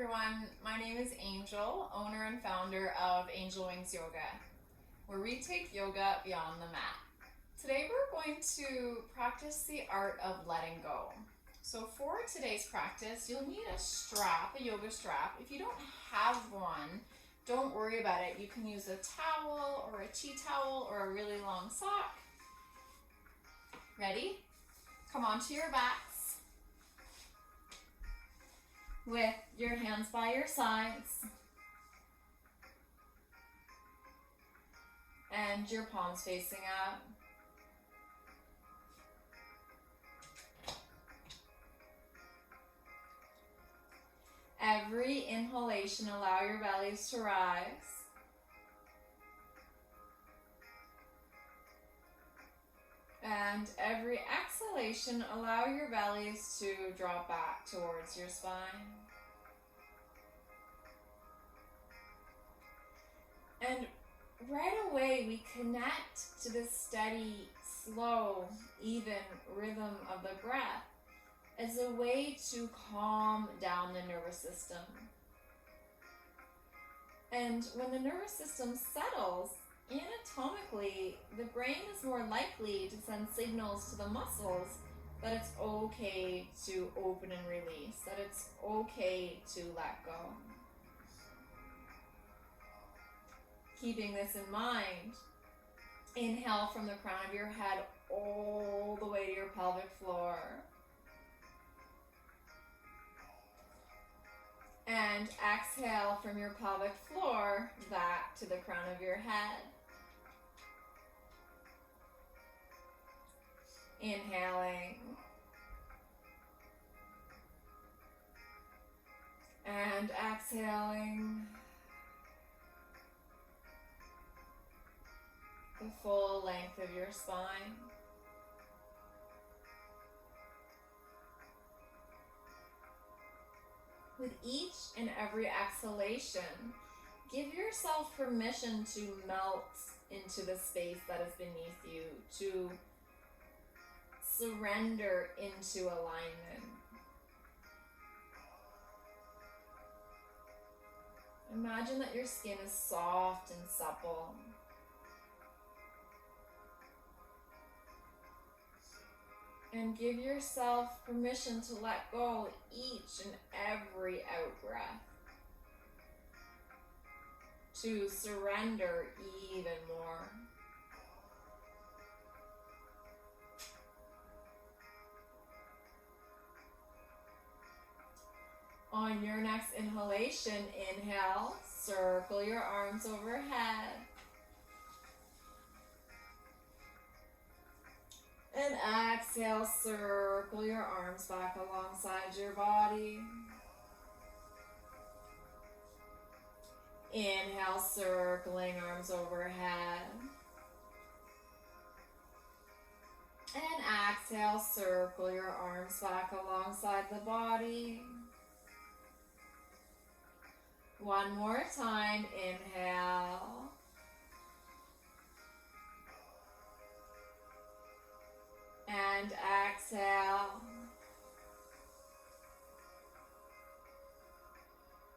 everyone, my name is Angel, owner and founder of Angel Wings Yoga, where we take yoga beyond the mat. Today we're going to practice the art of letting go. So for today's practice, you'll need a strap, a yoga strap. If you don't have one, don't worry about it. You can use a towel or a tea towel or a really long sock. Ready? Come onto your backs with your hands by your sides and your palms facing up. Every inhalation, allow your bellies to rise. And every exhalation, allow your bellies to drop back towards your spine. And right away, we connect to this steady, slow, even rhythm of the breath as a way to calm down the nervous system. And when the nervous system settles, anatomically, the brain is more likely to send signals to the muscles that it's okay to open and release, that it's okay to let go. Keeping this in mind, inhale from the crown of your head all the way to your pelvic floor. And exhale from your pelvic floor back to the crown of your head. Inhaling. And exhaling. The full length of your spine. With each and every exhalation, give yourself permission to melt into the space that is beneath you, to surrender into alignment. Imagine that your skin is soft and supple. And give yourself permission to let go each and every out-breath. To surrender even more. On your next inhalation, inhale, circle your arms overhead. And exhale, circle your arms back alongside your body. Inhale, circling arms overhead. And exhale, circle your arms back alongside the body. One more time, inhale. And exhale.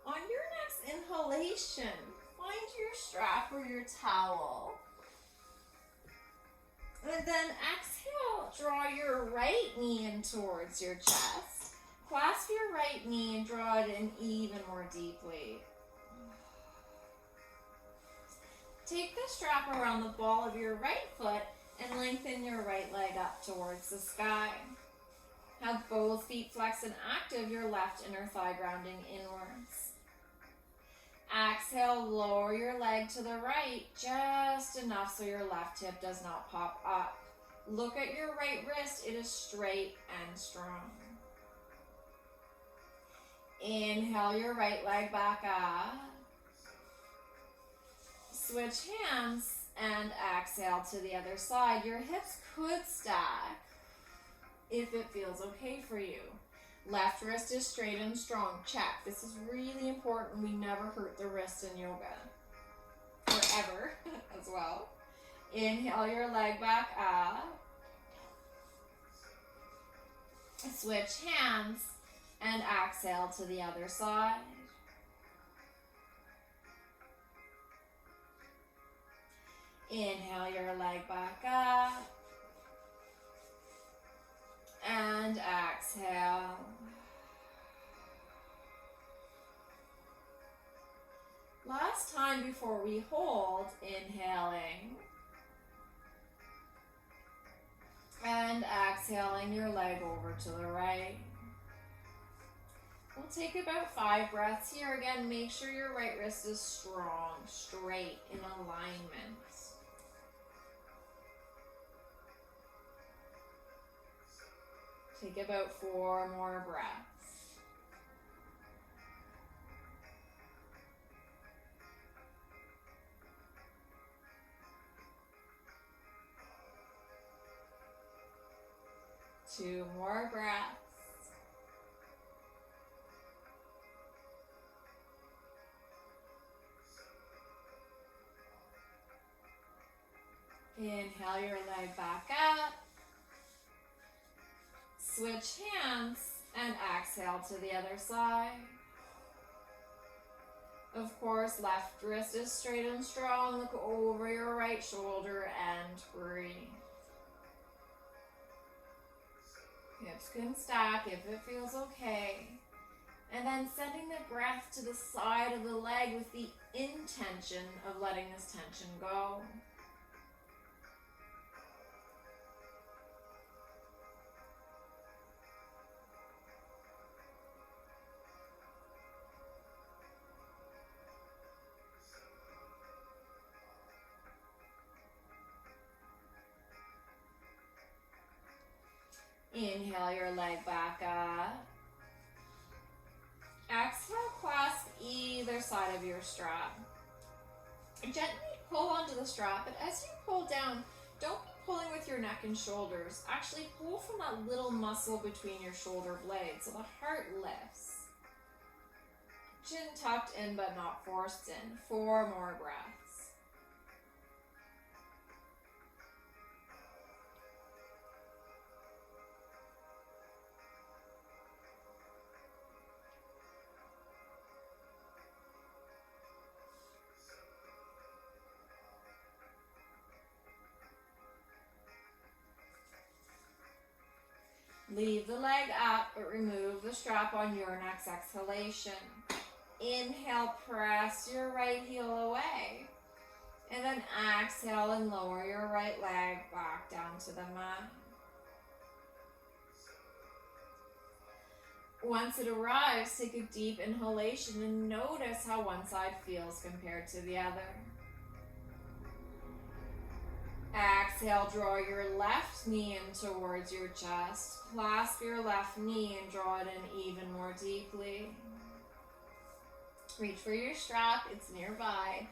On your next inhalation, find your strap or your towel. And then exhale, draw your right knee in towards your chest. Clasp your right knee and draw it in even more deeply. Take the strap around the ball of your right foot and lengthen your right leg up towards the sky. Have both feet flexed and active, your left inner thigh grounding inwards. Exhale, lower your leg to the right, just enough so your left hip does not pop up. Look at your right wrist, it is straight and strong. Inhale your right leg back up. Switch hands. And exhale to the other side. Your hips could stack if it feels okay for you. Left wrist is straight and strong. Check. This is really important. We never hurt the wrist in yoga. Forever as well. Inhale your leg back up. Switch hands and exhale to the other side. Inhale your leg back up. And exhale. Last time before we hold, inhaling. And exhaling your leg over to the right. We'll take about 5 breaths here. Again, make sure your right wrist is strong, straight, in alignment. Take about 4 more breaths. Two more breaths. Inhale your leg back up. Switch hands and exhale to the other side. Of course, left wrist is straight and strong. Look over your right shoulder and breathe. Hips can stack if it feels okay. And then sending the breath to the side of the leg with the intention of letting this tension go. Inhale your leg back up. Exhale, clasp either side of your strap. Gently pull onto the strap, but as you pull down, don't be pulling with your neck and shoulders. Actually pull from that little muscle between your shoulder blades so the heart lifts. Chin tucked in but not forced in. 4 more breaths. Leave the leg up, but remove the strap on your next exhalation. Inhale, press your right heel away. And then exhale and lower your right leg back down to the mat. Once it arrives, take a deep inhalation and notice how one side feels compared to the other. Exhale, draw your left knee in towards your chest. Clasp your left knee and draw it in even more deeply. Reach for your strap, it's nearby.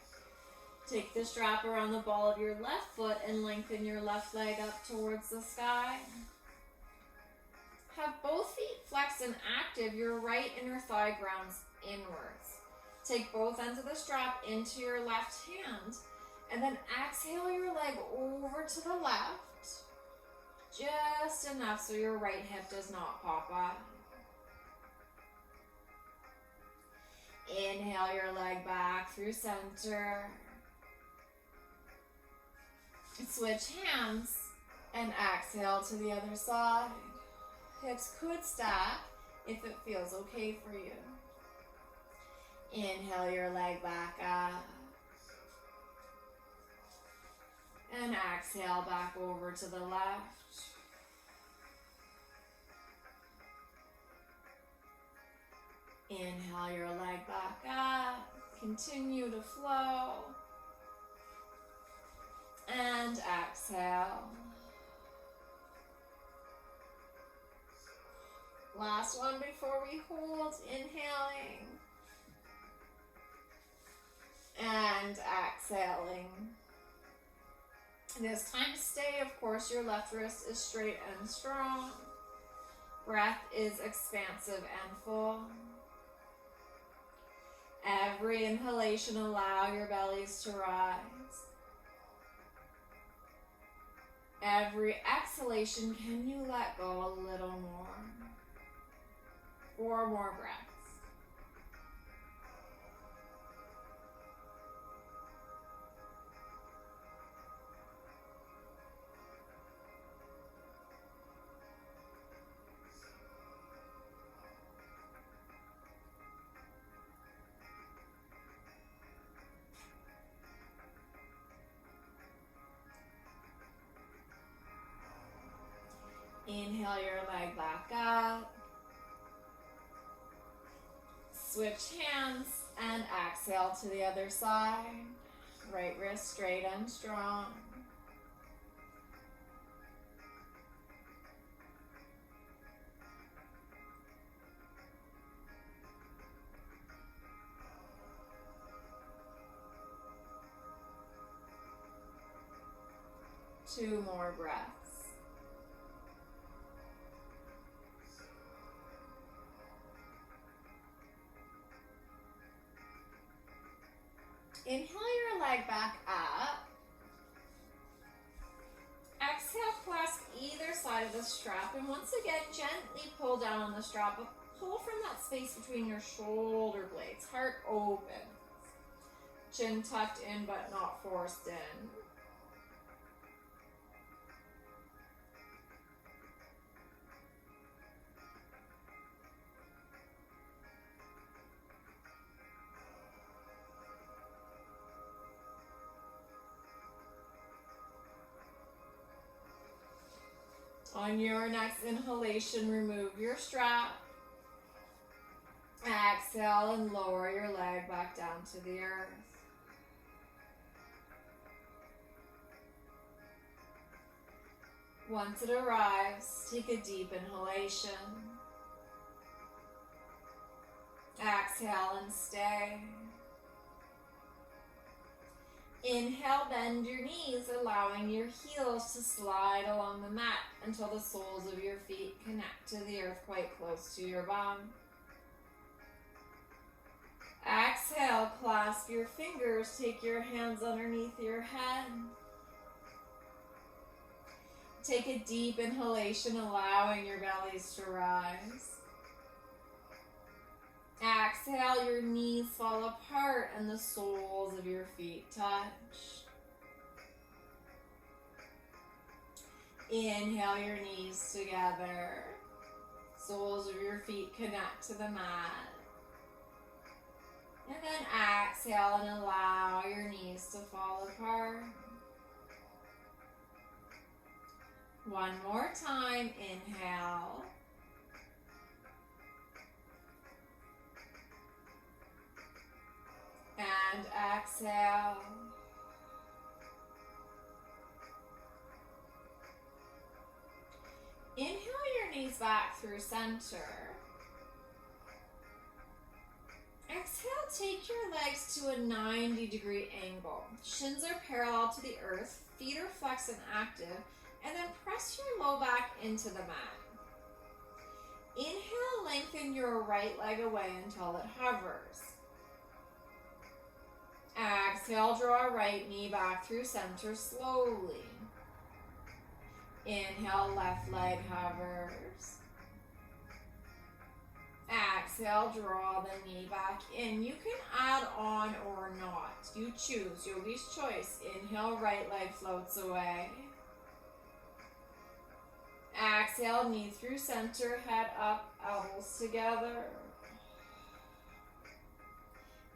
Take the strap around the ball of your left foot and lengthen your left leg up towards the sky. Have both feet flexed and active, your right inner thigh grounds inwards. Take both ends of the strap into your left hand. And then exhale your leg over to the left, just enough so your right hip does not pop up. Inhale your leg back through center. Switch hands and exhale to the other side. Hips could stack if it feels okay for you. Inhale your leg back up. And exhale back over to the left. Inhale your leg back up. Continue to flow. And exhale. Last one before we hold. Inhaling. And exhaling. This time to stay, of course, your left wrist is straight and strong. Breath is expansive and full. Every inhalation, allow your bellies to rise. Every exhalation, can you let go a little more? 4 more breaths. Inhale your leg back up. Switch hands and exhale to the other side. Right wrist straight and strong. Two more breaths. Inhale your leg back up. Exhale, clasp either side of the strap, and once again, gently pull down on the strap, but pull from that space between your shoulder blades. Heart open. Chin tucked in, but not forced in. On your next inhalation, remove your strap. Exhale and lower your leg back down to the earth. Once it arrives, take a deep inhalation. Exhale and stay. Inhale, bend your knees, allowing your heels to slide along the mat until the soles of your feet connect to the earth quite close to your bum. Exhale, clasp your fingers, take your hands underneath your head. Take a deep inhalation, allowing your bellies to rise. Exhale, your knees fall apart and the soles of your feet touch. Inhale your knees together. Soles of your feet connect to the mat. And then exhale and allow your knees to fall apart. One more time, inhale. And exhale. Inhale your knees back through center. Exhale, take your legs to a 90-degree angle. Shins are parallel to the earth, feet are flexed and active, and then press your low back into the mat. Inhale, lengthen your right leg away until it hovers. Exhale, draw right knee back through center slowly. Inhale, left leg hovers. Exhale, draw the knee back in. You can add on or not. You choose, yogi's choice. Inhale, right leg floats away. Exhale, knee through center, head up, elbows together.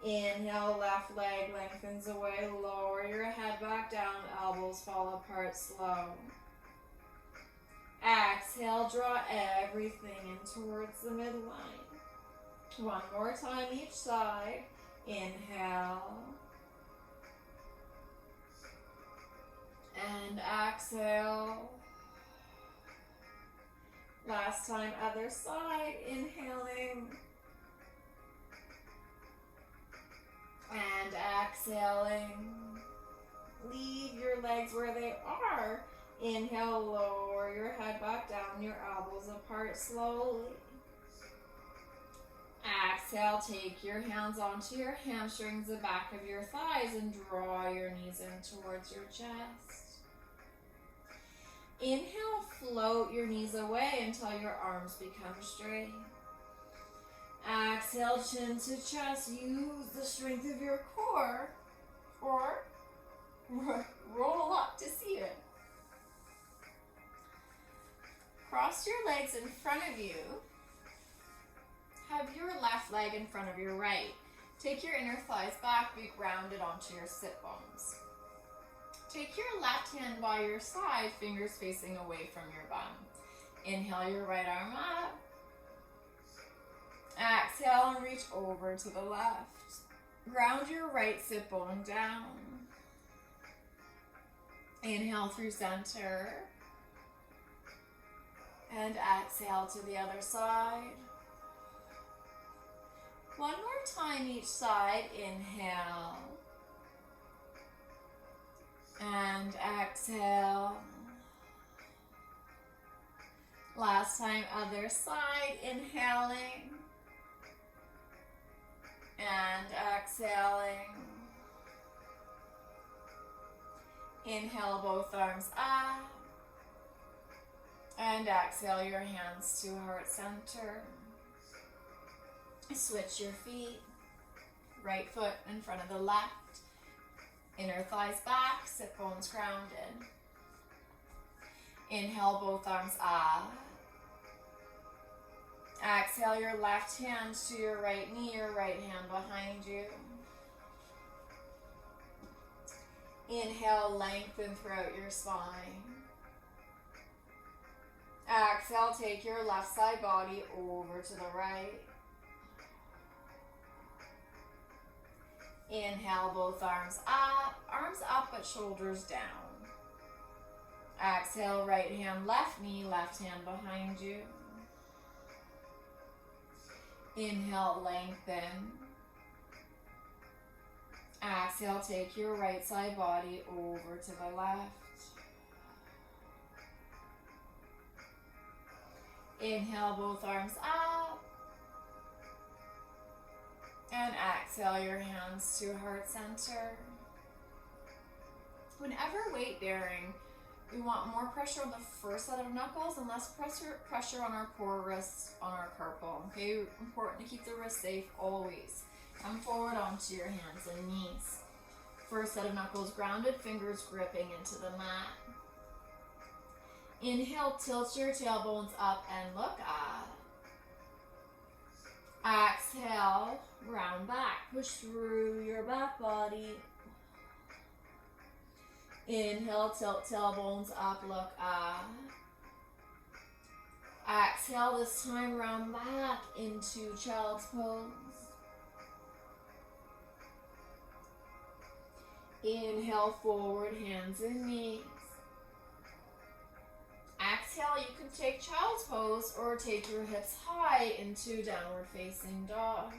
Inhale, left leg lengthens away, lower your head back down, elbows fall apart slow. Exhale, draw everything in towards the midline. One more time each side. Inhale. And exhale. Last time, other side, inhaling. And exhaling. Leave your legs where they are. Inhale, lower your head back down, your elbows apart slowly. Exhale, take your hands onto your hamstrings, the back of your thighs, and draw your knees in towards your chest. Inhale, float your knees away until your arms become straight. Exhale, chin to chest. Use the strength of your core, or roll up to seated. Cross your legs in front of you. Have your left leg in front of your right. Take your inner thighs back, be grounded onto your sit bones. Take your left hand by your side, fingers facing away from your bum. Inhale your right arm up. Exhale and reach over to the left. Ground your right sit bone down. Inhale through center. And exhale to the other side. One more time each side. Inhale. And exhale. Last time, other side. Inhaling. And exhaling. Inhale both arms up. And exhale your hands to heart center. Switch your feet. Right foot in front of the left. Inner thighs back, sit bones grounded. Inhale both arms up. Exhale your left hand to your right knee, your right hand behind you. Inhale, lengthen throughout your spine. Exhale, take your left side body over to the right. Inhale, both arms up but shoulders down. Exhale, right hand, left knee, left hand behind you. Inhale, lengthen. Exhale, take your right side body over to the left. Inhale, both arms up. And exhale your hands to heart center. Whenever weight bearing, we want more pressure on the first set of knuckles and less pressure on our core wrists, on our carpal. Okay, important to keep the wrists safe always. Come forward onto your hands and knees. First set of knuckles grounded, fingers gripping into the mat. Inhale, tilt your tailbones up and look up. Exhale, round back, push through your back body. Inhale, tilt tailbones up, look up. Exhale, this time round back into child's pose. Inhale, forward, hands and knees. Exhale, you can take child's pose or take your hips high into downward facing dog.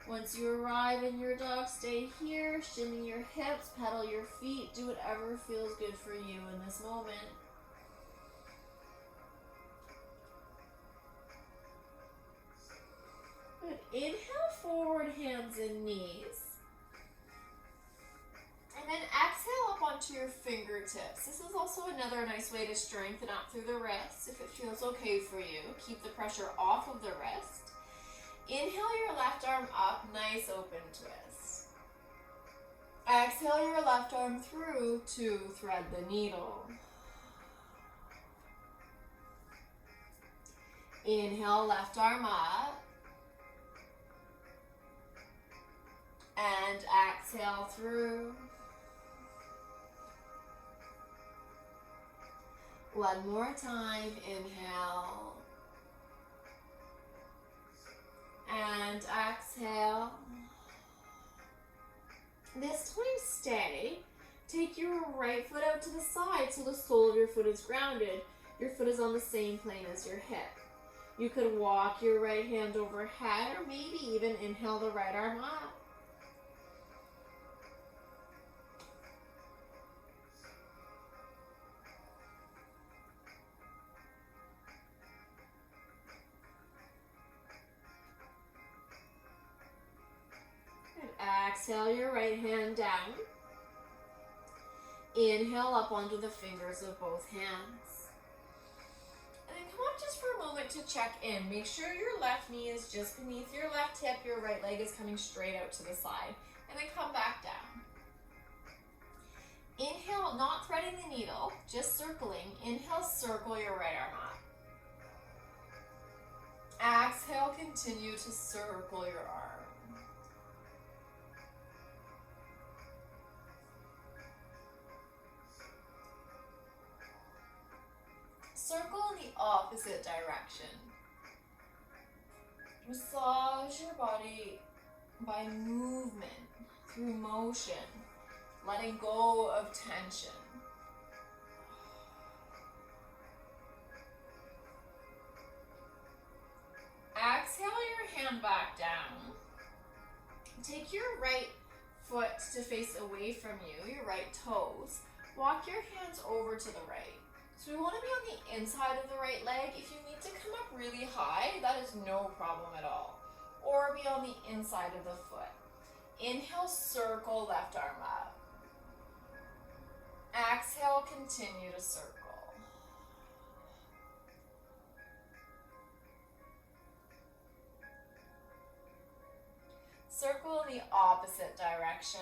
Once you arrive in your dog, stay here, shimmy your hips, pedal your feet, do whatever feels good for you in this moment. Good. Inhale, forward, hands and knees. And then exhale up onto your fingertips. This is also another nice way to strengthen up through the wrists if it feels okay for you. Keep the pressure off of the wrist. Inhale your left arm up, nice open twist. Exhale your left arm through to thread the needle. Inhale, left arm up. And exhale through. One more time, inhale. And exhale. This time stay. Take your right foot out to the side so the sole of your foot is grounded. Your foot is on the same plane as your hip. You could walk your right hand overhead or maybe even inhale the right arm up. Exhale your right hand down. Inhale up onto the fingers of both hands. And then come up just for a moment to check in. Make sure your left knee is just beneath your left hip. Your right leg is coming straight out to the side. And then come back down. Inhale, not threading the needle, just circling. Inhale, circle your right arm up. Exhale, continue to circle your arm. Circle in the direction. Massage your body by movement, through motion, letting go of tension. Exhale your hand back down. Take your right foot to face away from you, your right toes. Walk your hands over to the right. So we want to be on the inside of the right leg. If you need to come up really high, that is no problem at all. Or be on the inside of the foot. Inhale, circle left arm up. Exhale, continue to circle. Circle in the opposite direction.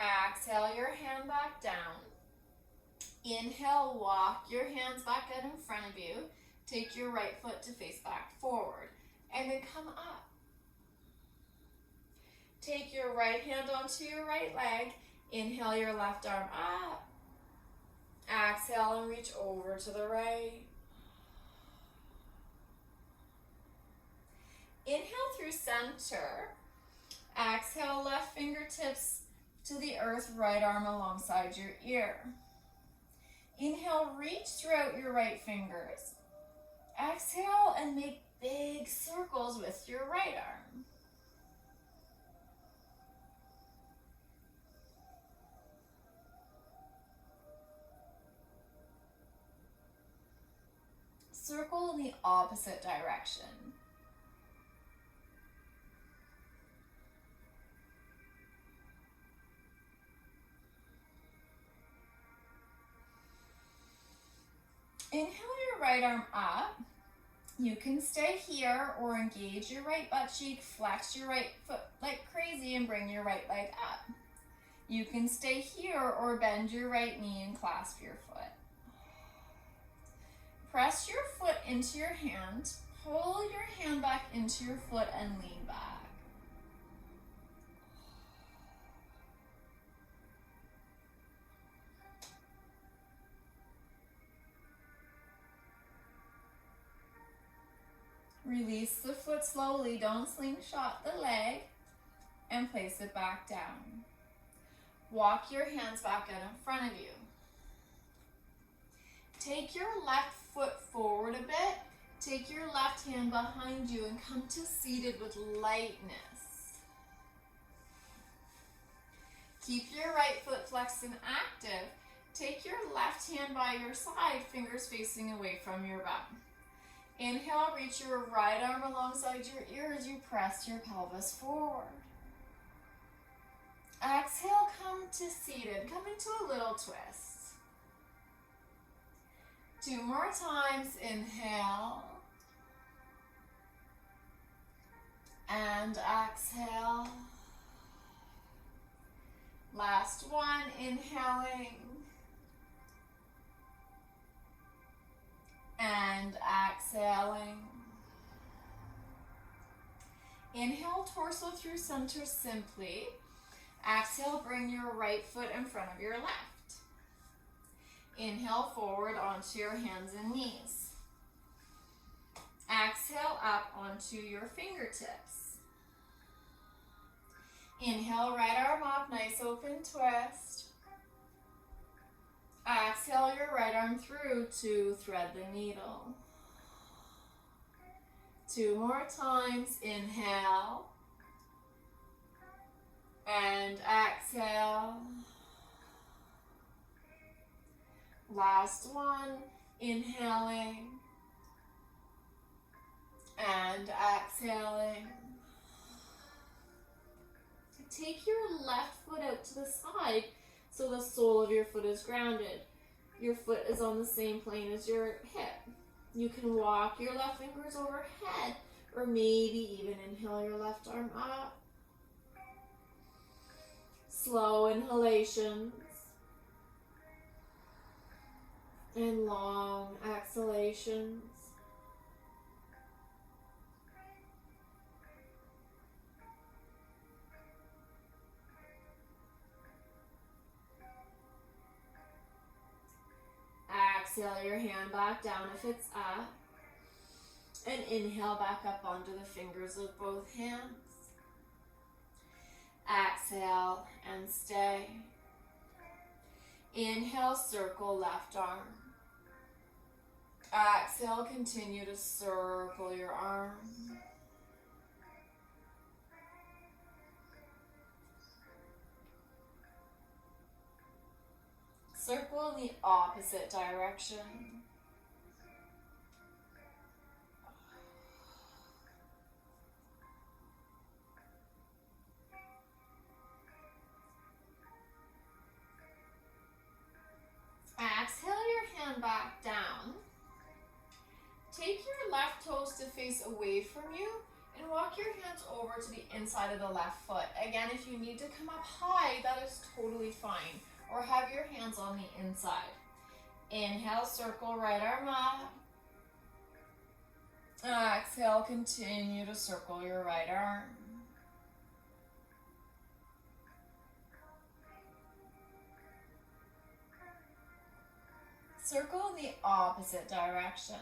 Exhale your hand back down. Inhale, walk your hands back out in front of you. Take your right foot to face back forward. And then come up. Take your right hand onto your right leg. Inhale your left arm up. Exhale and reach over to the right. Inhale through center. Exhale, left fingertips to the earth, right arm alongside your ear. Inhale, reach throughout your right fingers. Exhale and make big circles with your right arm. Circle in the opposite direction. Inhale your right arm up. You can stay here or engage your right butt cheek, flex your right foot like crazy and bring your right leg up. You can stay here or bend your right knee and clasp your foot. Press your foot into your hand, pull your hand back into your foot and lean back. Release the foot slowly, don't slingshot the leg, and place it back down. Walk your hands back out in front of you. Take your left foot forward a bit. Take your left hand behind you and come to seated with lightness. Keep your right foot flexed and active. Take your left hand by your side, fingers facing away from your bum. Inhale, reach your right arm alongside your ear as you press your pelvis forward. Exhale, come to seated. Come into a little twist. 2 more times. Inhale. And exhale. Last one. Inhaling. And exhaling. Inhale, torso through center simply. Exhale, bring your right foot in front of your left. Inhale forward onto your hands and knees. Exhale up onto your fingertips. Inhale, right arm up, nice open twist. Exhale your right arm through to thread the needle. 2 more times. Inhale. And exhale. Last one. Inhaling. And exhaling. Take your left foot out to the side so the sole of your foot is grounded. Your foot is on the same plane as your hip. You can walk your left fingers overhead or maybe even inhale your left arm up. Slow inhalations and long exhalations. Exhale your hand back down if it's up. And inhale back up onto the fingers of both hands. Exhale and stay. Inhale, circle left arm. Exhale, continue to circle your arm. Circle in the opposite direction. Exhale your hand back down. Take your left toes to face away from you and walk your hands over to the inside of the left foot. Again, if you need to come up high, that is totally fine. Or have your hands on the inside. Inhale, circle right arm up. Exhale, continue to circle your right arm. Circle in the opposite direction.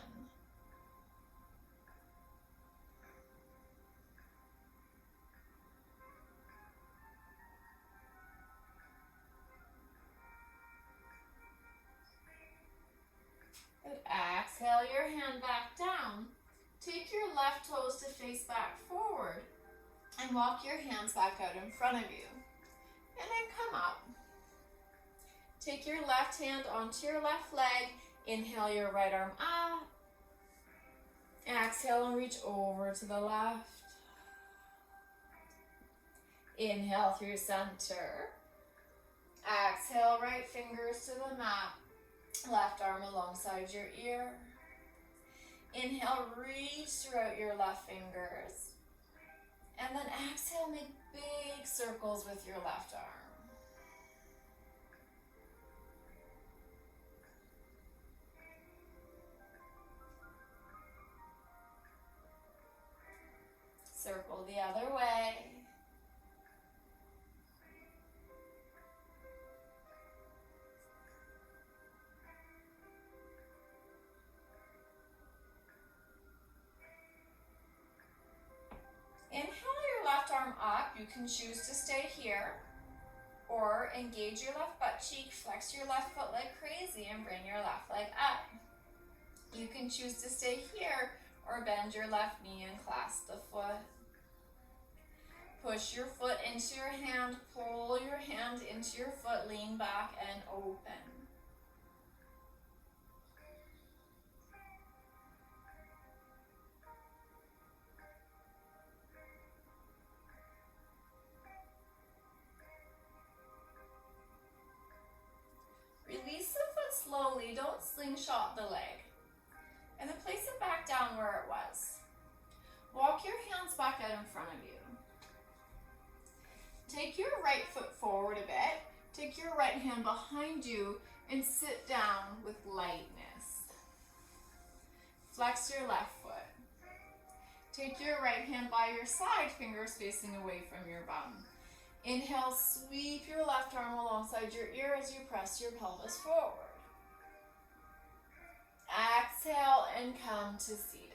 Good. Exhale your hand back down. Take your left toes to face back forward and walk your hands back out in front of you. And then come up. Take your left hand onto your left leg. Inhale your right arm up. Exhale and reach over to the left. Inhale through center. Exhale, right fingers to the mat. Left arm alongside your ear. Inhale, reach throughout your left fingers. And then exhale, make big circles with your left arm. Circle the other way. Inhale your left arm up. You can choose to stay here or engage your left butt cheek, flex your left foot like crazy and bring your left leg up. You can choose to stay here or bend your left knee and clasp the foot. Push your foot into your hand, pull your hand into your foot, lean back and open. Release the foot slowly, don't slingshot the leg. And then place it back down where it was. Walk your hands back out in front of you. Take your right foot forward a bit. Take your right hand behind you and sit down with lightness. Flex your left foot. Take your right hand by your side, fingers facing away from your bum. Inhale, sweep your left arm alongside your ear as you press your pelvis forward. Exhale and come to seated.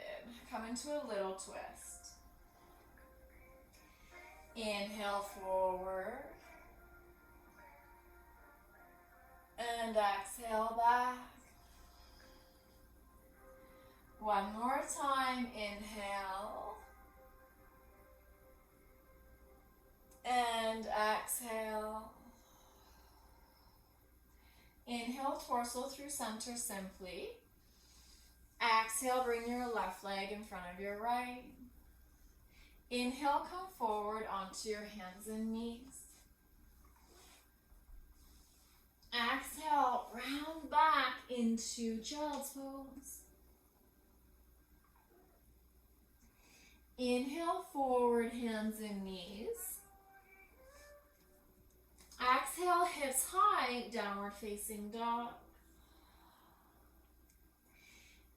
Come into a little twist. Inhale forward. And exhale back. One more time. Inhale. And exhale. Inhale, torso through center simply. Exhale, bring your left leg in front of your right. Inhale, come forward onto your hands and knees. Exhale, round back into child's pose. Inhale, forward, hands and knees. Exhale, hips high, downward facing dog.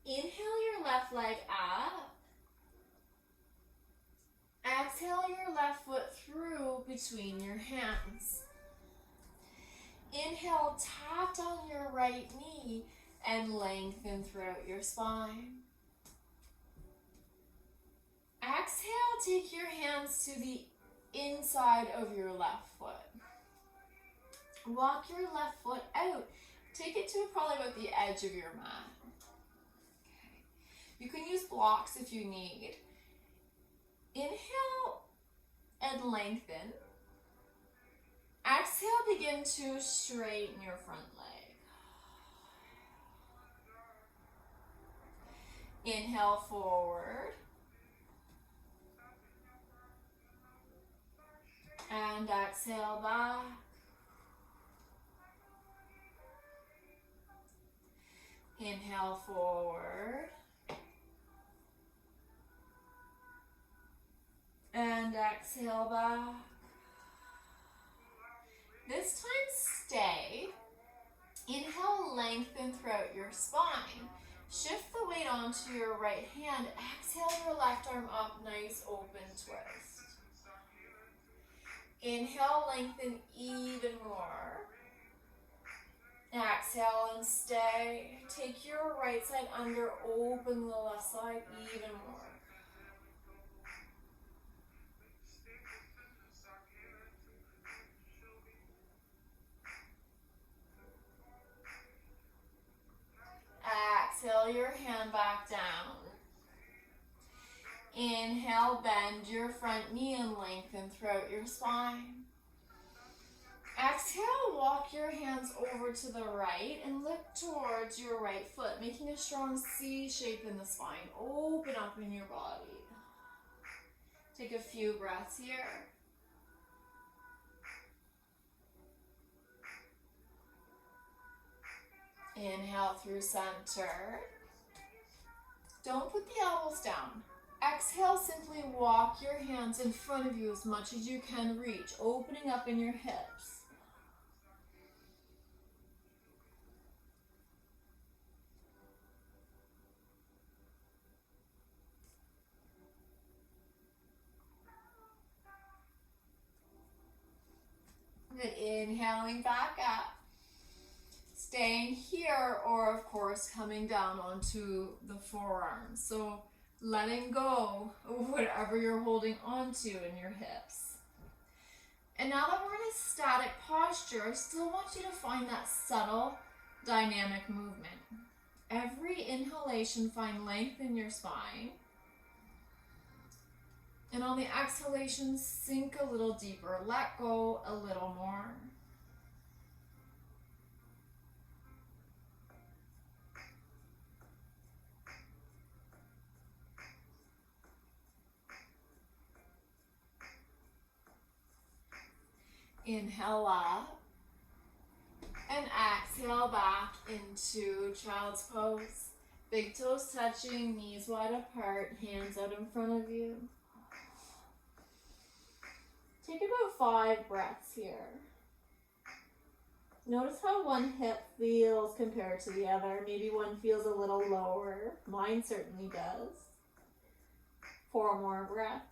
Inhale your left leg up. Exhale your left foot through between your hands. Inhale, tap on your right knee and lengthen throughout your spine. Exhale, take your hands to the inside of your left foot. Walk your left foot out. Take it to probably about the edge of your mat. Okay. You can use blocks if you need. Inhale and lengthen. Exhale, begin to straighten your front leg. Inhale forward. And exhale back. Inhale forward. And exhale back. This time stay. Inhale, lengthen throughout your spine. Shift the weight onto your right hand. Exhale your left arm up, nice open twist. Inhale, lengthen even more. Exhale and stay. Take your right side under, open the left side even more. Exhale your hand back down. Inhale, bend your front knee and lengthen throughout your spine. Exhale, walk your hands over to the right and look towards your right foot, making a strong C shape in the spine. Open up in your body. Take a few breaths here. Inhale through center. Don't put the elbows down. Exhale, simply walk your hands in front of you as much as you can reach, opening up in your hips. Good, inhaling back up. Staying here, or of course coming down onto the forearms. So letting go of whatever you're holding onto in your hips. And now that we're in a static posture, I still want you to find that subtle dynamic movement. Every inhalation, find length in your spine. And on the exhalation, sink a little deeper. Let go a little more. Inhale up. And exhale back into child's pose. Big toes touching, knees wide apart, hands out in front of you. Take about 5 breaths here. Notice how one hip feels compared to the other. Maybe one feels a little lower. Mine certainly does. 4 more breaths.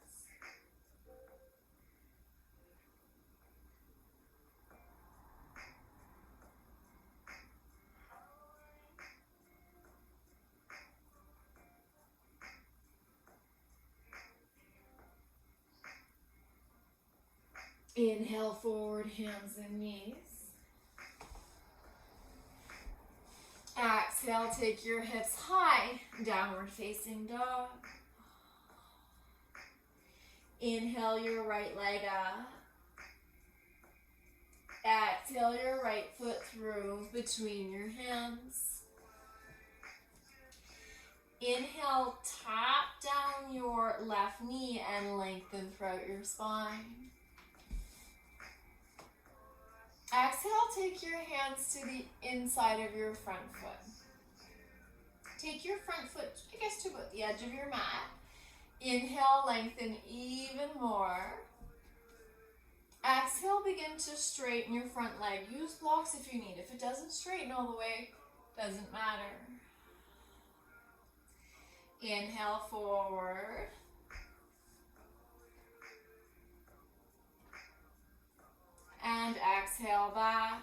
Inhale forward, hands and knees. Exhale, take your hips high, downward facing dog. Inhale your right leg up. Exhale your right foot through between your hands. Inhale, tap down your left knee and lengthen throughout your spine. Exhale, take your hands to the inside of your front foot. Take your front foot, I guess, to about the edge of your mat. Inhale, lengthen even more. Exhale, begin to straighten your front leg. Use blocks if you need. If it doesn't straighten all the way, doesn't matter. Inhale forward. And exhale back.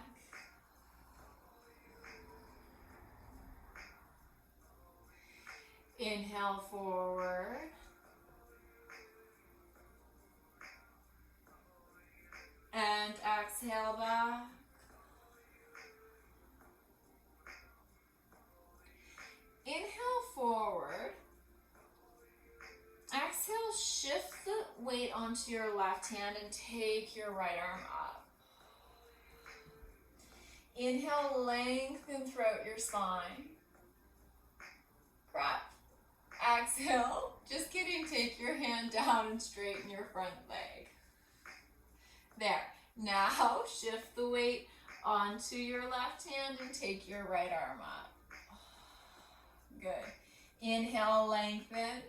Inhale forward. And exhale back. Inhale forward. Exhale, shift the weight onto your left hand and take your right arm up. Inhale, lengthen throughout your spine. Breath. Exhale, just kidding, take your hand down and straighten your front leg. There. Now shift the weight onto your left hand and take your right arm up. Good. Inhale, lengthen.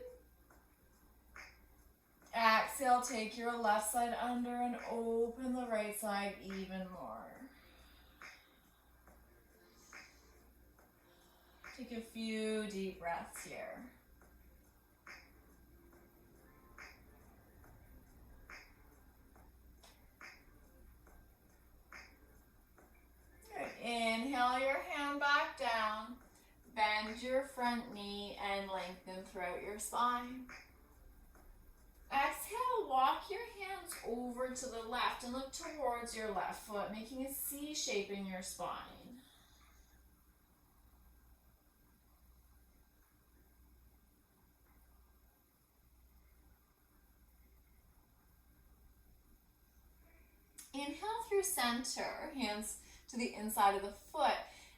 Exhale, take your left side under and open the right side even more. Take a few deep breaths here. Good. Inhale your hand back down. Bend your front knee and lengthen throughout your spine. Exhale, walk your hands over to the left and look towards your left foot, making a C shape in your spine. Inhale through center, hands to the inside of the foot,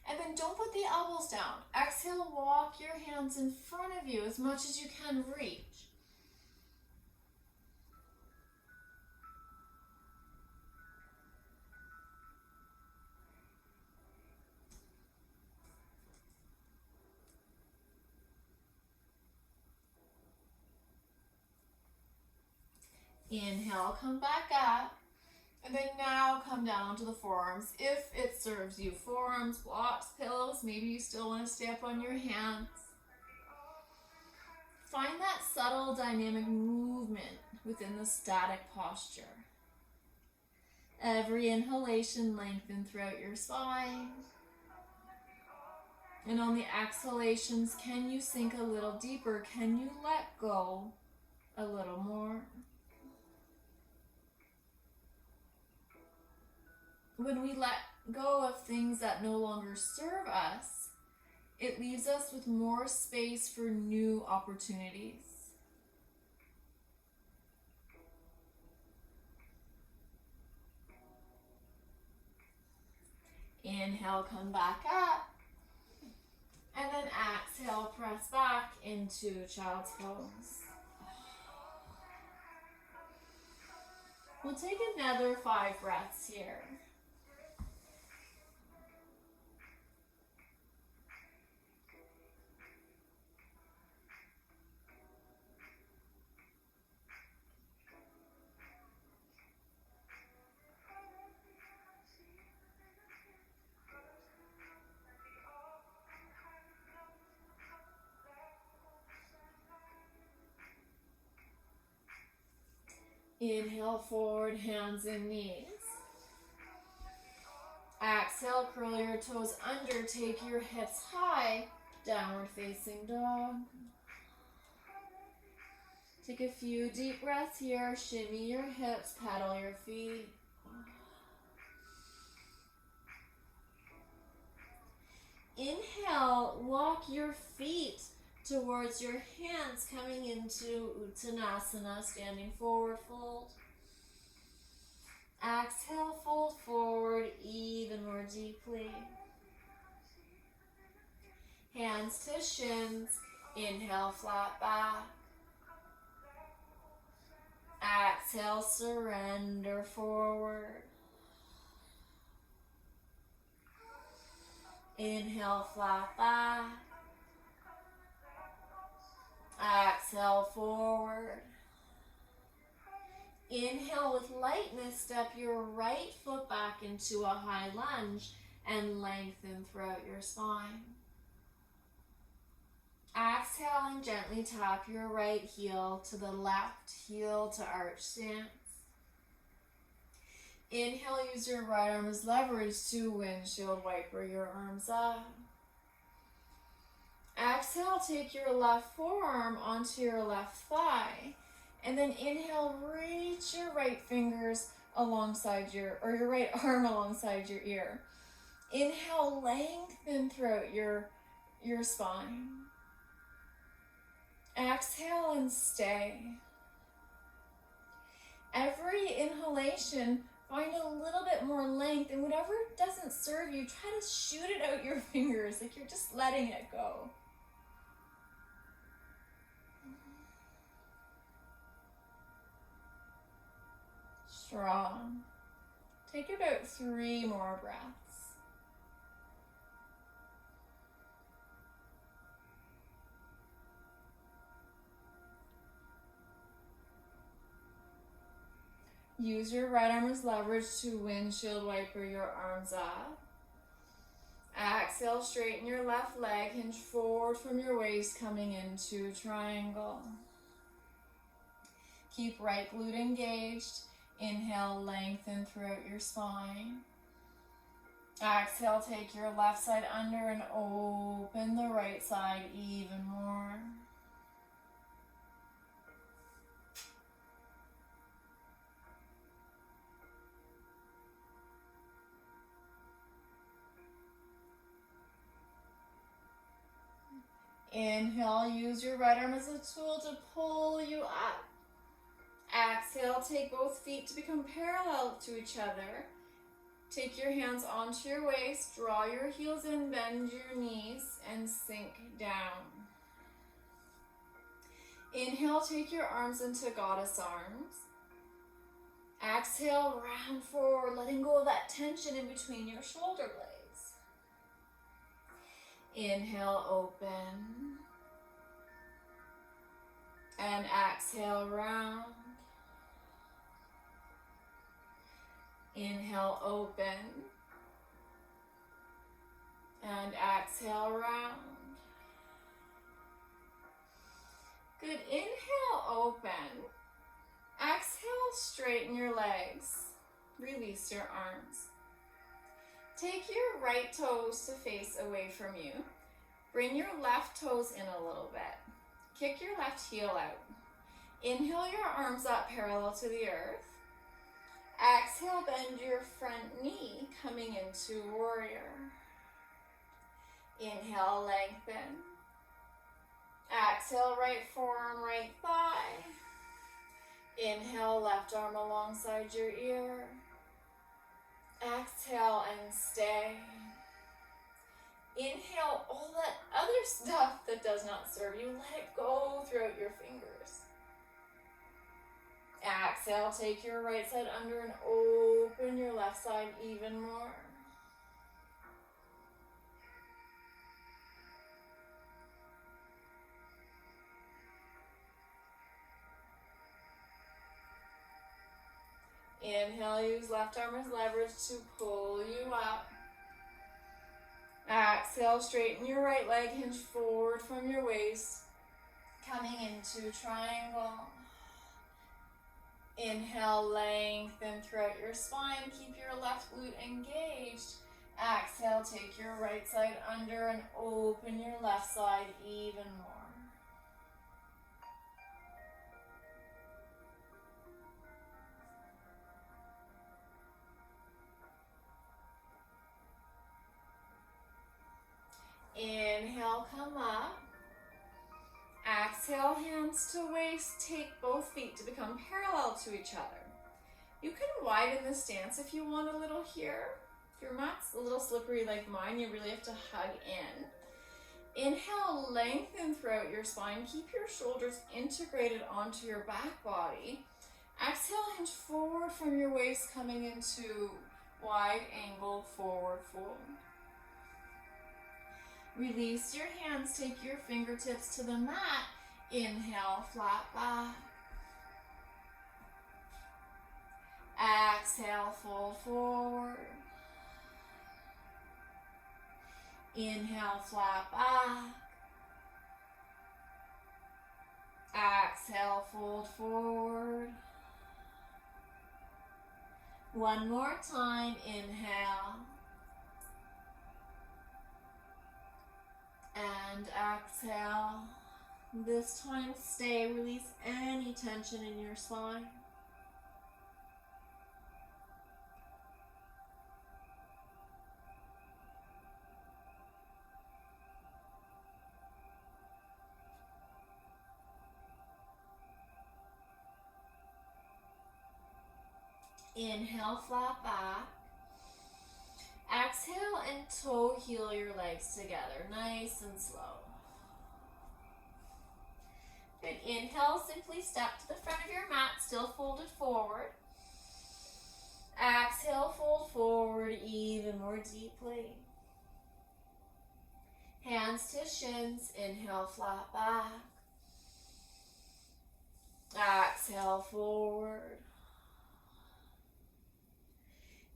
and then don't put the elbows down. Exhale, walk your hands in front of you as much as you can reach. Inhale, come back up. And then now come down to the forearms if it serves you. Forearms, blocks, pillows. Maybe you still want to stay up on your hands. Find that subtle dynamic movement within the static posture. Every inhalation, lengthen throughout your spine. And on the exhalations, can you sink a little deeper? Can you let go a little more? When we let go of things that no longer serve us, it leaves us with more space for new opportunities. Inhale, come back up. And then exhale, press back into child's pose. We'll take another 5 breaths here. Inhale forward, hands and knees. Exhale, curl your toes under, take your hips high, downward facing dog. Take a few deep breaths here, shimmy your hips, pedal your feet. Inhale, walk your feet towards your hands, coming into Uttanasana, standing forward fold. Exhale, fold forward even more deeply. Hands to shins. Inhale, flat back. Exhale, surrender forward. Inhale, flat back. Exhale, forward. Inhale with lightness, step your right foot back into a high lunge and lengthen throughout your spine. Exhale and gently tap your right heel to the left, heel to arch stance. Inhale, use your right arm as leverage to windshield wiper your arms up. Exhale, take your left forearm onto your left thigh. And then inhale, reach your right fingers alongside your right arm alongside your ear. Inhale, lengthen throughout your spine. Exhale and stay. Every inhalation, find a little bit more length, and whatever doesn't serve you, try to shoot it out your fingers, like you're just letting it go. Strong. Take about 3 more breaths. Use your right arm as leverage to windshield wiper your arms up. Exhale, straighten your left leg, hinge forward from your waist, coming into triangle. Keep right glute engaged. Inhale, lengthen throughout your spine. Exhale, take your left side under and open the right side even more. Inhale, use your right arm as a tool to pull you up. Exhale, take both feet to become parallel to each other. Take your hands onto your waist, draw your heels in, bend your knees, and sink down. Inhale, take your arms into goddess arms. Exhale, round forward, letting go of that tension in between your shoulder blades. Inhale, open. And exhale, round. Inhale, open. And exhale, round. Good. Inhale, open. Exhale, straighten your legs. Release your arms. Take your right toes to face away from you. Bring your left toes in a little bit. Kick your left heel out. Inhale your arms up parallel to the earth. Exhale, bend your front knee, coming into warrior. Inhale, lengthen. Exhale, right forearm, right thigh. Inhale, left arm alongside your ear. Exhale and stay. Inhale all that other stuff that does not serve you. Let it go throughout your fingers. Exhale, take your right side under and open your left side even more. Inhale, use left arm as leverage to pull you up. Exhale, straighten your right leg, hinge forward from your waist, coming into triangle. Inhale, lengthen throughout your spine, keep your left glute engaged. Exhale, take your right side under and open your left side even more. Inhale, come up. Exhale, hands to waist. Take both feet to become parallel to each other. You can widen the stance if you want a little here. If your mat's a little slippery like mine, you really have to hug in. Inhale, lengthen throughout your spine. Keep your shoulders integrated onto your back body. Exhale, hinge forward from your waist, coming into wide angle forward fold. Release your hands, take your fingertips to the mat. Inhale, flat back. Exhale, fold forward. Inhale, flat back. Exhale, fold forward. One more time, inhale. And exhale. This time stay, release any tension in your spine. Inhale, flat back. Exhale and toe heel your legs together, nice and slow. Good. Inhale, simply step to the front of your mat, still folded forward. Exhale, fold forward even more deeply. Hands to shins, inhale, flat back. Exhale, forward.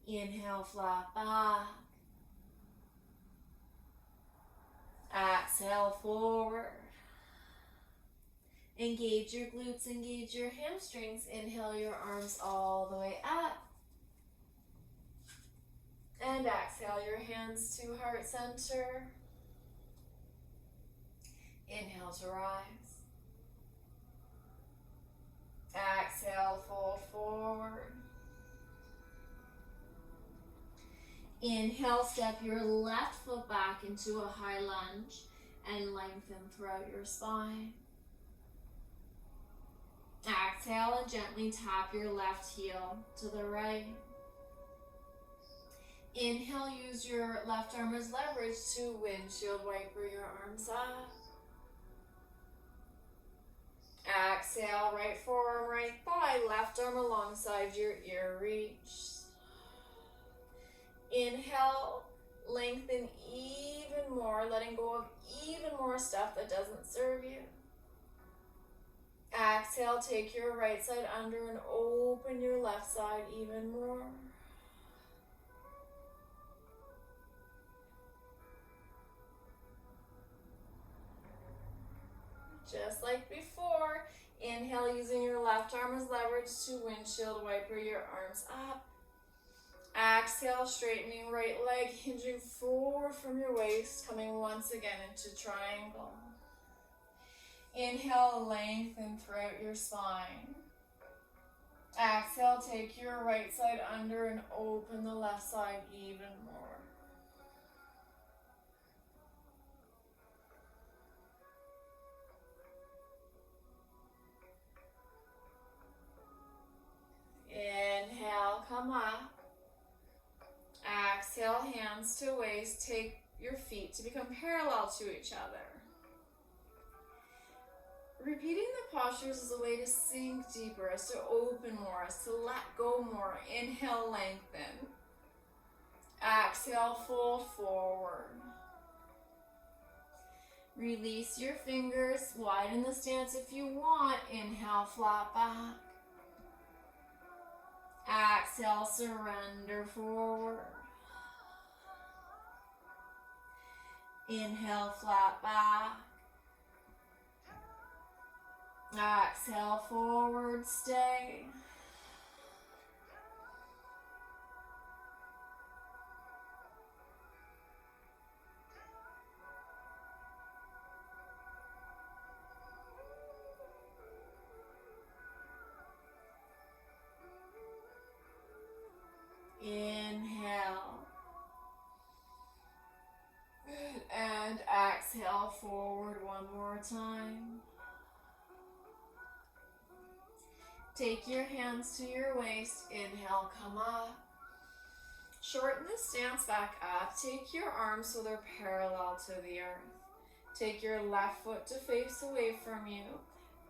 Inhale, flat back. Exhale, forward. Engage your glutes, engage your hamstrings. Inhale your arms all the way up. And exhale your hands to heart center. Inhale to rise. Exhale, fold forward. Inhale, step your left foot back into a high lunge and lengthen throughout your spine. Exhale and gently tap your left heel to the right. Inhale, use your left arm as leverage to windshield wiper your arms up. Exhale, right forearm, right thigh, left arm alongside your ear reach. Inhale, lengthen even more, letting go of even more stuff that doesn't serve you. Exhale, take your right side under and open your left side even more. Just like before, inhale using your left arm as leverage to windshield wiper your arms up. Exhale, straightening right leg, hinging forward from your waist, coming once again into triangle. Inhale, lengthen throughout your spine. Exhale, take your right side under and open the left side even more. Inhale, come up. Exhale, hands to waist. Take your feet to become parallel to each other. Repeating the postures is a way to sink deeper, as to open more, as to let go more. Inhale, lengthen. Exhale, fold forward. Release your fingers, widen the stance if you want. Inhale, flat back. Exhale, surrender forward. Inhale, flat back. Exhale, forward, stay. Inhale. Good. And exhale, forward one more time. Take your hands to your waist. Inhale, come up. Shorten the stance back up. Take your arms so they're parallel to the earth. Take your left foot to face away from you.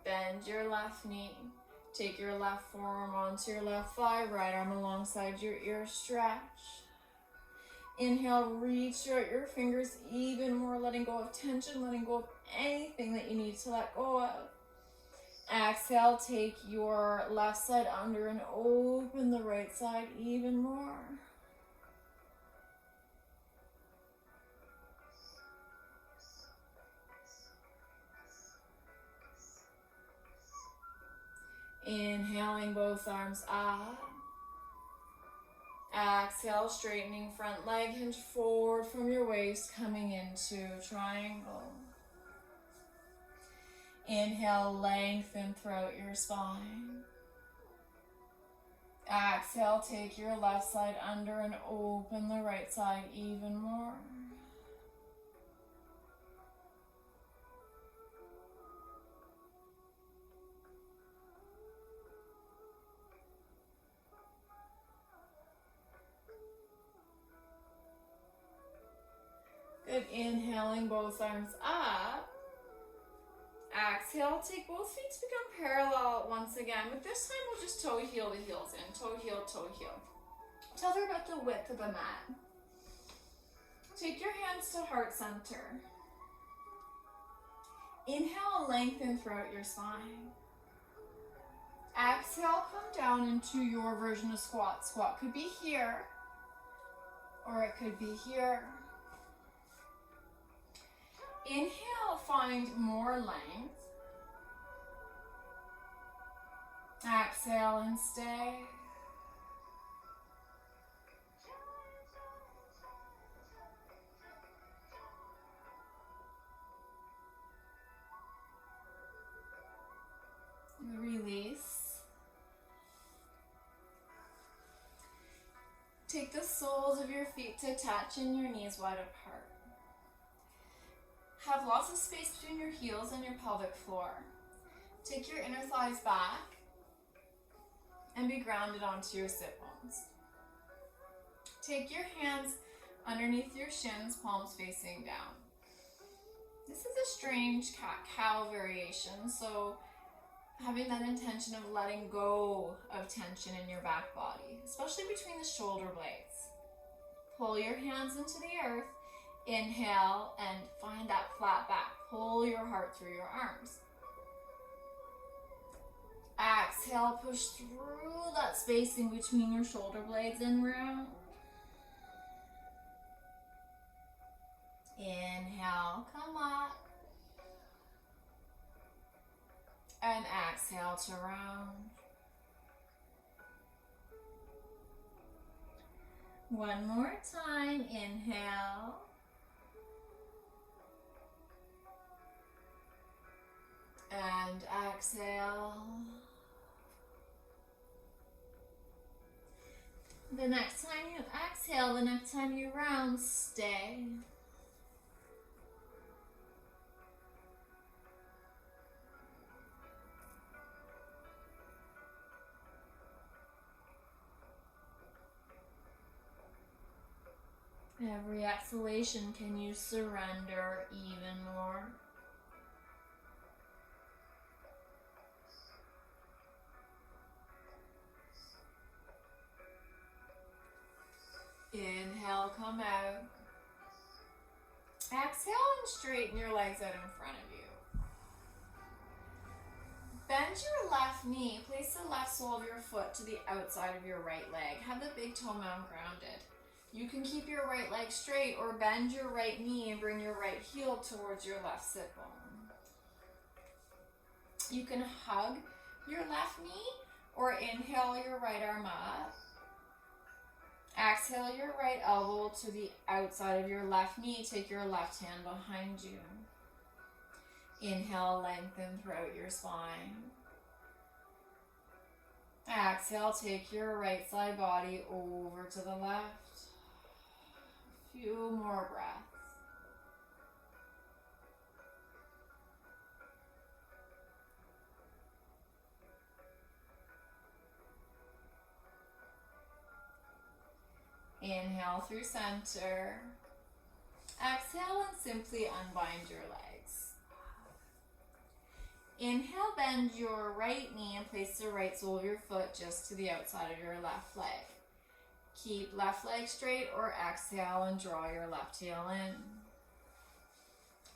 Bend your left knee. Take your left forearm onto your left thigh, right arm alongside your ear, stretch. Inhale, reach out your fingers even more, letting go of tension, letting go of anything that you need to let go of. Exhale, take your left side under and open the right side even more. Inhaling both arms up. Exhale, straightening front leg, hinge forward from your waist, coming into triangle. Inhale, lengthen throughout your spine. Exhale, take your left side under and open the right side even more. Good, inhaling both arms up. Exhale, take both feet to become parallel once again, but this time we'll just toe heel the heels in. Toe heel, toe heel. Till they're about the width of the mat. Take your hands to heart center. Inhale, lengthen throughout your spine. Exhale, come down into your version of squat. Squat could be here, or it could be here. Inhale, find more length. Exhale and stay. Release. Take the soles of your feet to touch and your knees wide apart. Have lots of space between your heels and your pelvic floor. Take your inner thighs back and be grounded onto your sit bones. Take your hands underneath your shins, palms facing down. This is a strange cat-cow variation, so having that intention of letting go of tension in your back body, especially between the shoulder blades. Pull your hands into the earth. Inhale and find that flat back. Pull your heart through your arms. Exhale, push through that spacing between your shoulder blades and round. Inhale, come up. And exhale to round. One more time, inhale. And exhale. The next time you exhale, the next time you round, stay. Every exhalation, can you surrender even more? Inhale, come out. Exhale and straighten your legs out in front of you. Bend your left knee. Place the left sole of your foot to the outside of your right leg. Have the big toe mound grounded. You can keep your right leg straight or bend your right knee and bring your right heel towards your left sit bone. You can hug your left knee or inhale your right arm up. Exhale your right elbow to the outside of your left knee. Take your left hand behind you. Inhale, lengthen throughout your spine. Exhale, take your right side body over to the left. A few more breaths. Inhale through center. Exhale and simply unbind your legs. Inhale, bend your right knee and place the right sole of your foot just to the outside of your left leg. Keep left leg straight or exhale and draw your left heel in.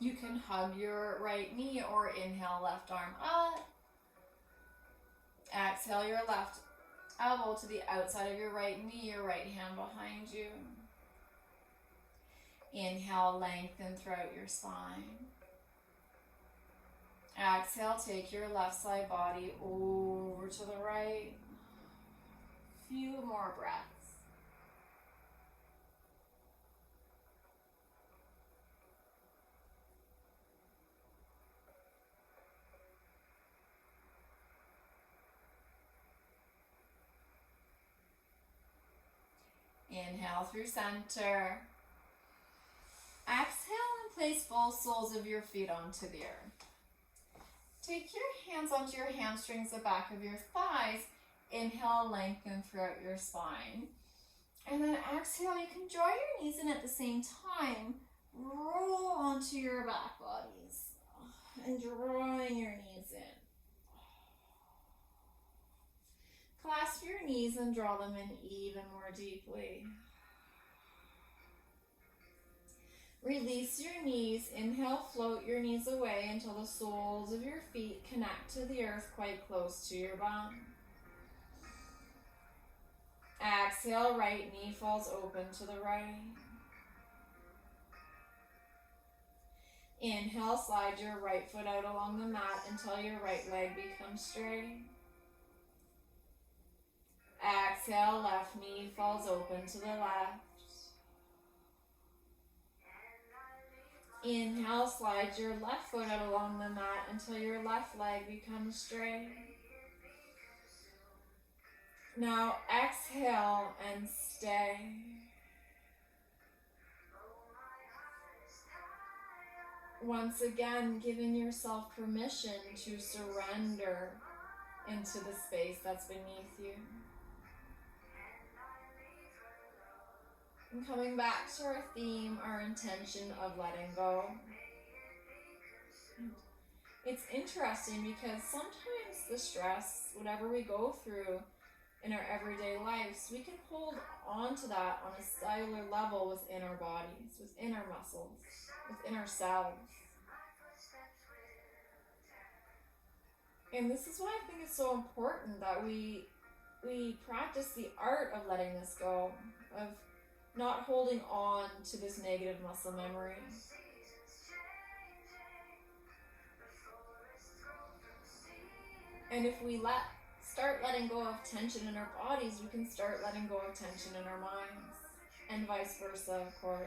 You can hug your right knee or inhale left arm up. Exhale your left elbow to the outside of your right knee, your right hand behind you. Inhale, lengthen throughout your spine. Exhale, take your left side body over to the right. Few more breaths. Inhale through center. Exhale and place both soles of your feet onto the earth. Take your hands onto your hamstrings, the back of your thighs. Inhale, lengthen throughout your spine. And then exhale, you can draw your knees in at the same time. Roll onto your back bodies. And drawing your knees in. Clasp your knees and draw them in even more deeply. Release your knees. Inhale, float your knees away until the soles of your feet connect to the earth quite close to your bum. Exhale, right knee falls open to the right. Inhale, slide your right foot out along the mat until your right leg becomes straight. Exhale, left knee falls open to the left. Inhale, slide your left foot out along the mat until your left leg becomes straight. Now exhale and stay. Once again, giving yourself permission to surrender into the space that's beneath you. And coming back to our theme, our intention of letting go. It's interesting because sometimes the stress, whatever we go through in our everyday lives, we can hold on to that on a cellular level within our bodies, within our muscles, within our cells. And this is why I think it's so important that we practice the art of letting this go, of not holding on to this negative muscle memory. And if we start letting go of tension in our bodies, we can start letting go of tension in our minds, and vice versa, of course.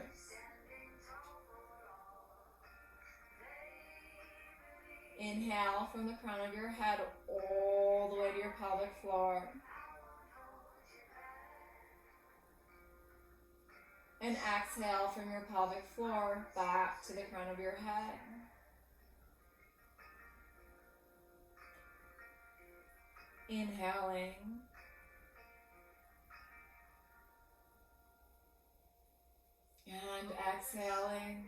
Inhale from the crown of your head all the way to your pelvic floor. And exhale from your pelvic floor back to the crown of your head. Inhaling. And exhaling.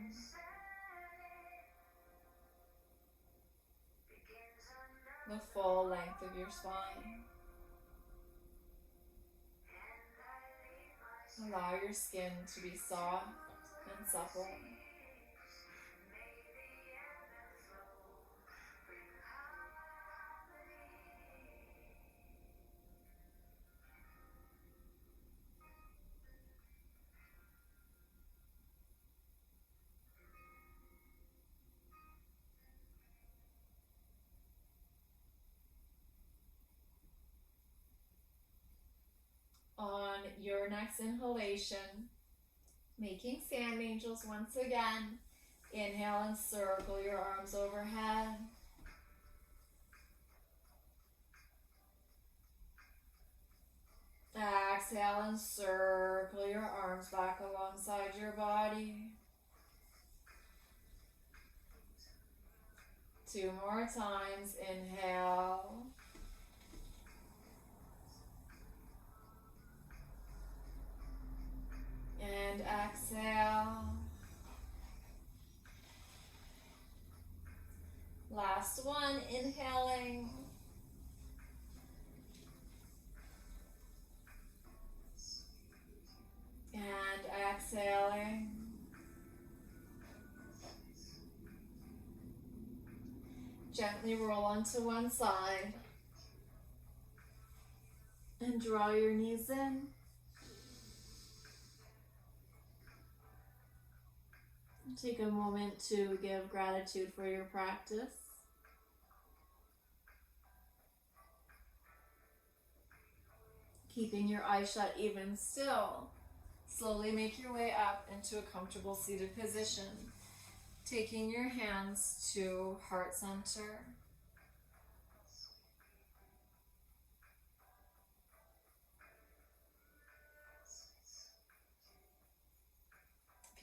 The full length of your spine. Allow your skin to be soft and supple. On your next inhalation, making sand angels once again. Inhale and circle your arms overhead. Exhale and circle your arms back alongside your body. 2 more times. Inhale. And exhale. Last one, inhaling. And exhaling. Gently roll onto one side. And draw your knees in. Take a moment to give gratitude for your practice. Keeping your eyes shut even still. Slowly make your way up into a comfortable seated position. Taking your hands to heart center.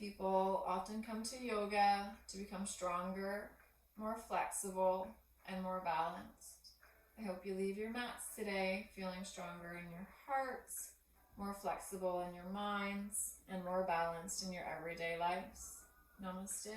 People often come to yoga to become stronger, more flexible, and more balanced. I hope you leave your mats today feeling stronger in your hearts, more flexible in your minds, and more balanced in your everyday lives. Namaste.